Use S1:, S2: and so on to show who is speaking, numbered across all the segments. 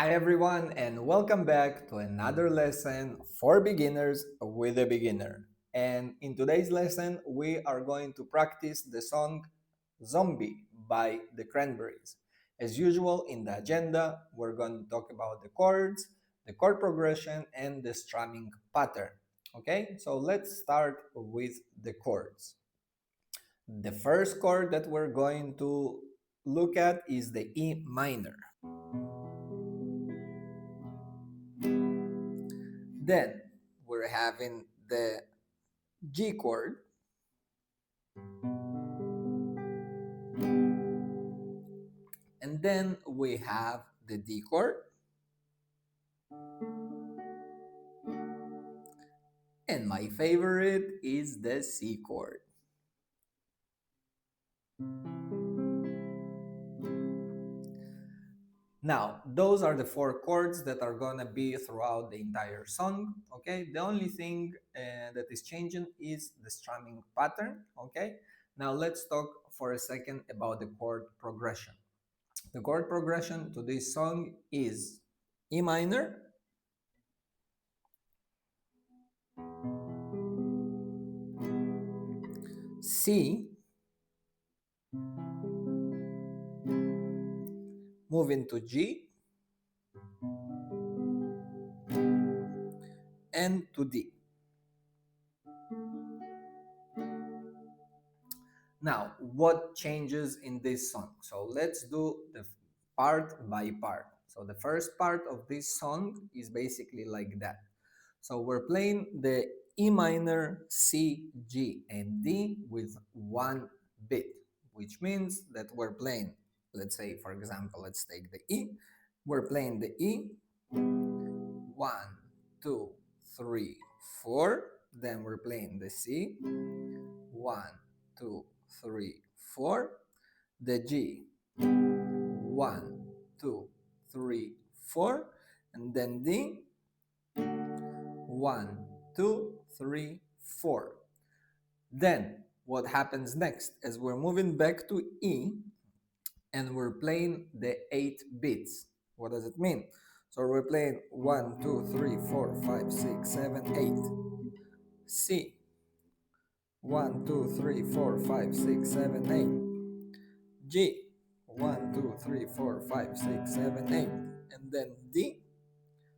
S1: Hi everyone and welcome back to another lesson for beginners with a beginner. And in today's lesson we are going to practice the song Zombie by the Cranberries. As usual in the agenda we're going to talk about the chords, the chord progression and the strumming pattern. Okay, so let's start with the chords. The first chord that we're going to look at is the E minor. Then we're having the G chord, and then we have the D chord, and my favorite is the C chord. Now, those are the four chords that are gonna be throughout the entire song, okay? The only thing that is changing is the strumming pattern, okay? Now let's talk for a second about the chord progression. The chord progression to this song is E minor, C, moving to G, and to D. Now, what changes in this song? So let's do the part by part. So the first part of this song is basically like that. So we're playing the E minor, C, G, and D with one beat, which means that we're playing, let's say, for example, let's take the E. We're playing the E, 1, 2, 3, 4. Then we're playing the C, 1, 2, 3, 4. The G, 1, 2, 3, 4, and then D, 1, 2, 3, 4. Then what happens next is we're moving back to E and we're playing the 8 beats. What does it mean? So we're playing 1, 2, 3, 4, 5, 6, 7, 8. C, 1, 2, 3, 4, 5, 6, 7, 8. G, 1, 2, 3, 4, 5, 6, 7, 8. And then D,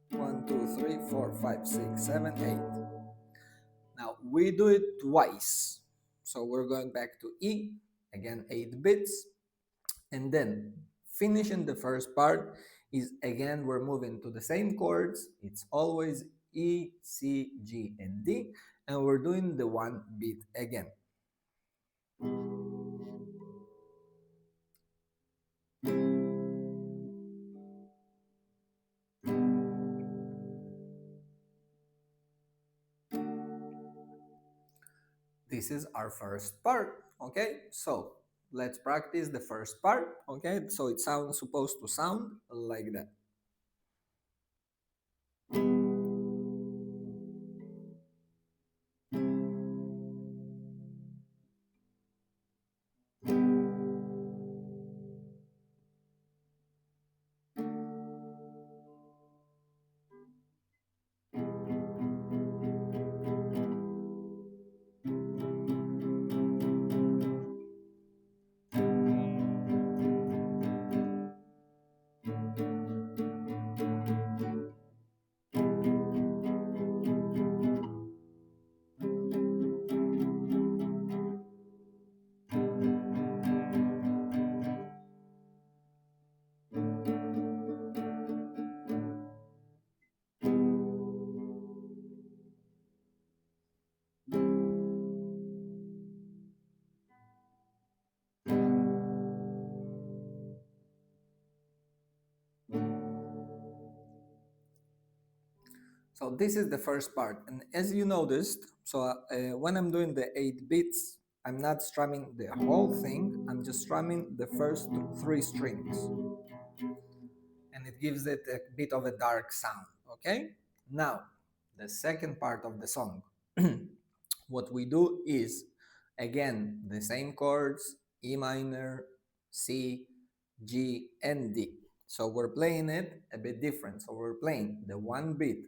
S1: 1, 2, 3, 4, 5, 6, 7, 8. Now we do it twice. So we're going back to E, again 8 beats. And then finishing the first part is again we're moving to the same chords. It's always E, C, G, and D. And we're doing the one beat again. This is our first part, okay? So let's practice the first part, okay? So it sounds supposed to sound like that. So this is the first part, and as you noticed, so when I'm doing the 8 beats, I'm not strumming the whole thing, I'm just strumming the first 3 strings. And it gives it a bit of a dark sound, okay? Now, the second part of the song. What we do is, again, the same chords, E minor, C, G, and D. So we're playing it a bit different. So we're playing the one beat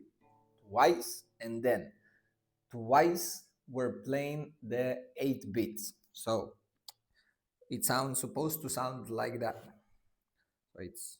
S1: twice, and then twice we're playing the 8 beats. So it sounds supposed to sound like that. So it's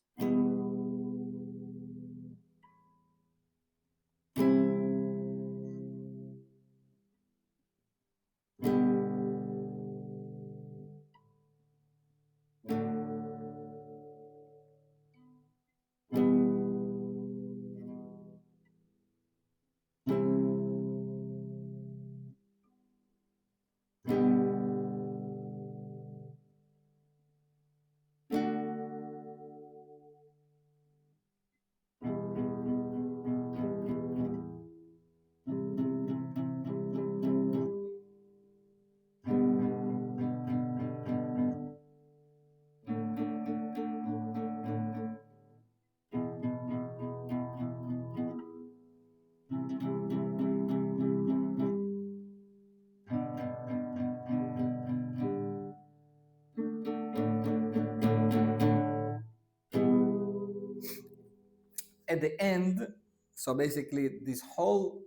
S1: at the end. So basically this whole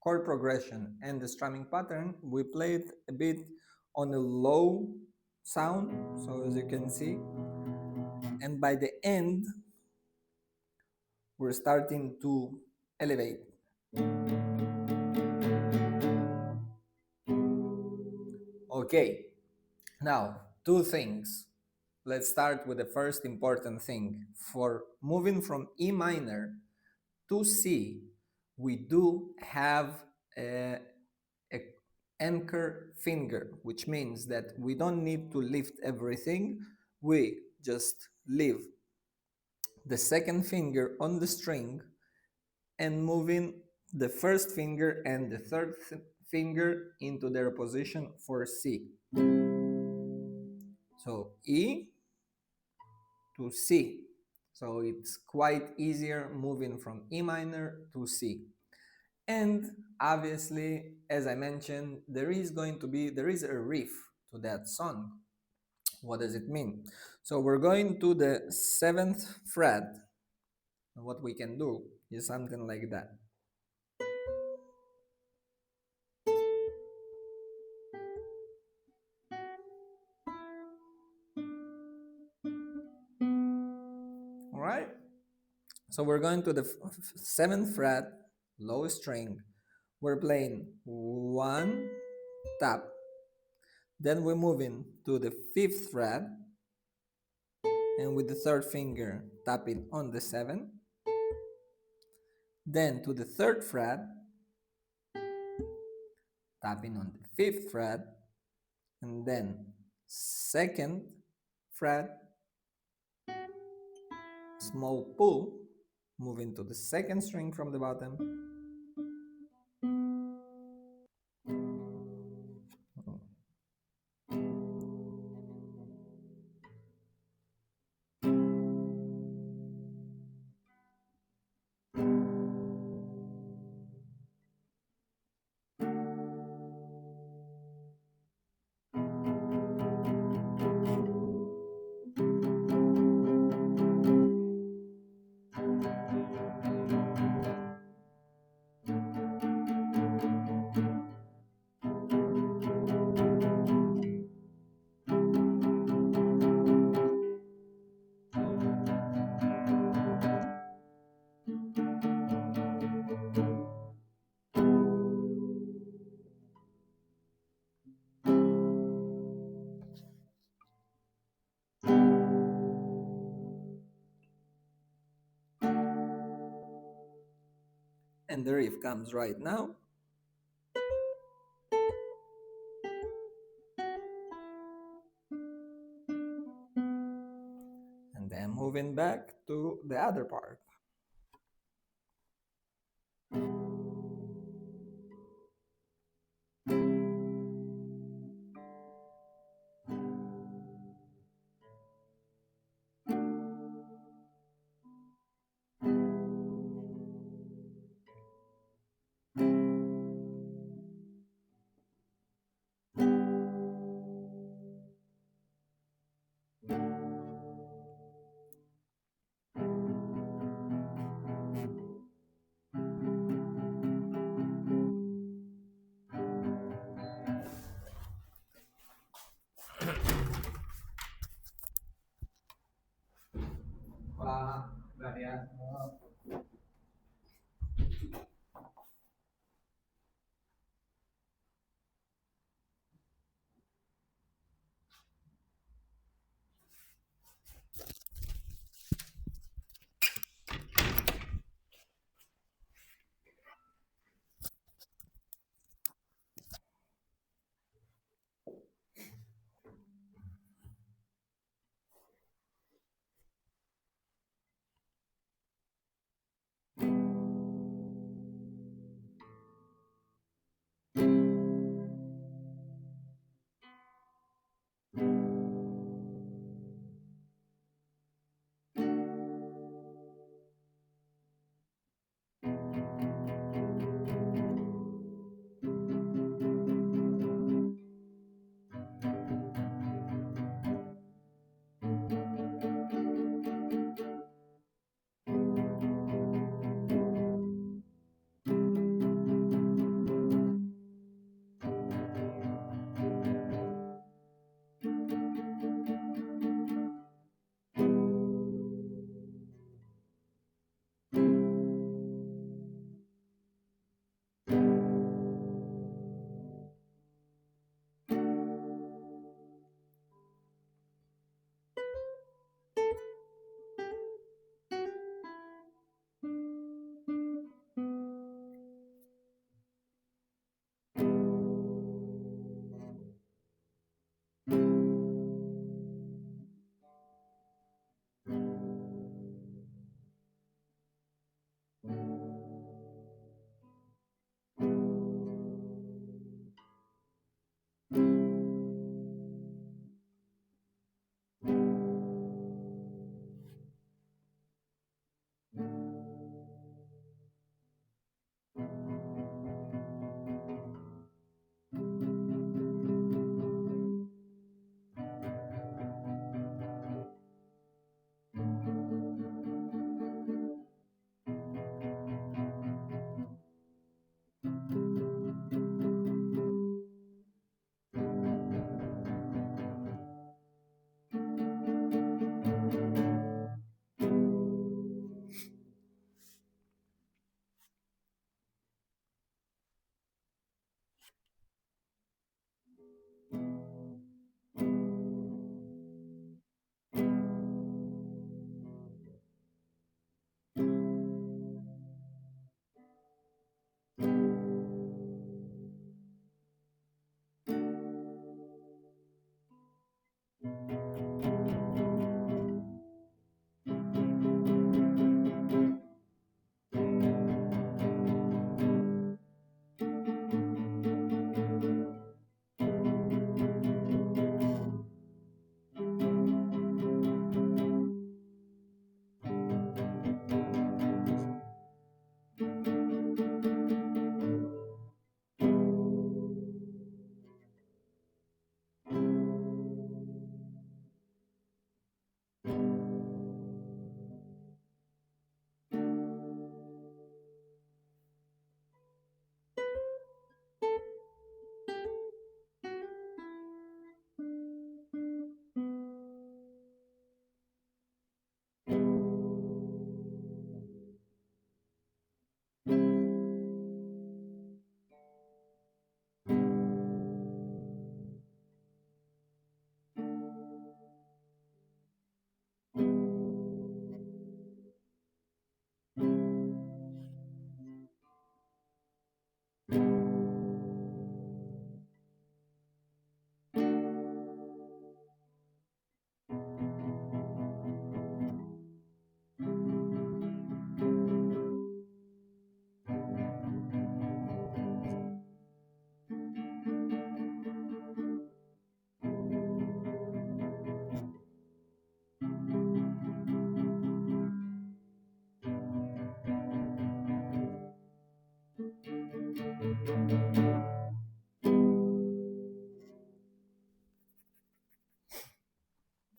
S1: chord progression and the strumming pattern, we played a bit on a low sound, so as you can see, and by the end we're starting to elevate. Okay, now two things. Let's start with the first important thing. For moving from E minor to C, we do have a, a anchor finger, which means that we don't need to lift everything. We just leave the second finger on the string and moving the first finger and the third finger into their position for C. So E to C. So it's quite easier moving from E minor to C. And obviously, as I mentioned, there is a riff to that song. What does it mean? So we're going to the 7th fret. And what we can do is something like that. All right? So we're going to the 7th fret, low string. We're playing 1 tap. Then we're moving to the 5th fret, and with the third finger tapping on the 7. Then to the 3rd fret, tapping on the 5th fret, and then 2nd fret, small pull, moving to the 2nd string from the bottom. And the riff comes right now. And then moving back to the other part.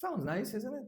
S1: Sounds nice, isn't it?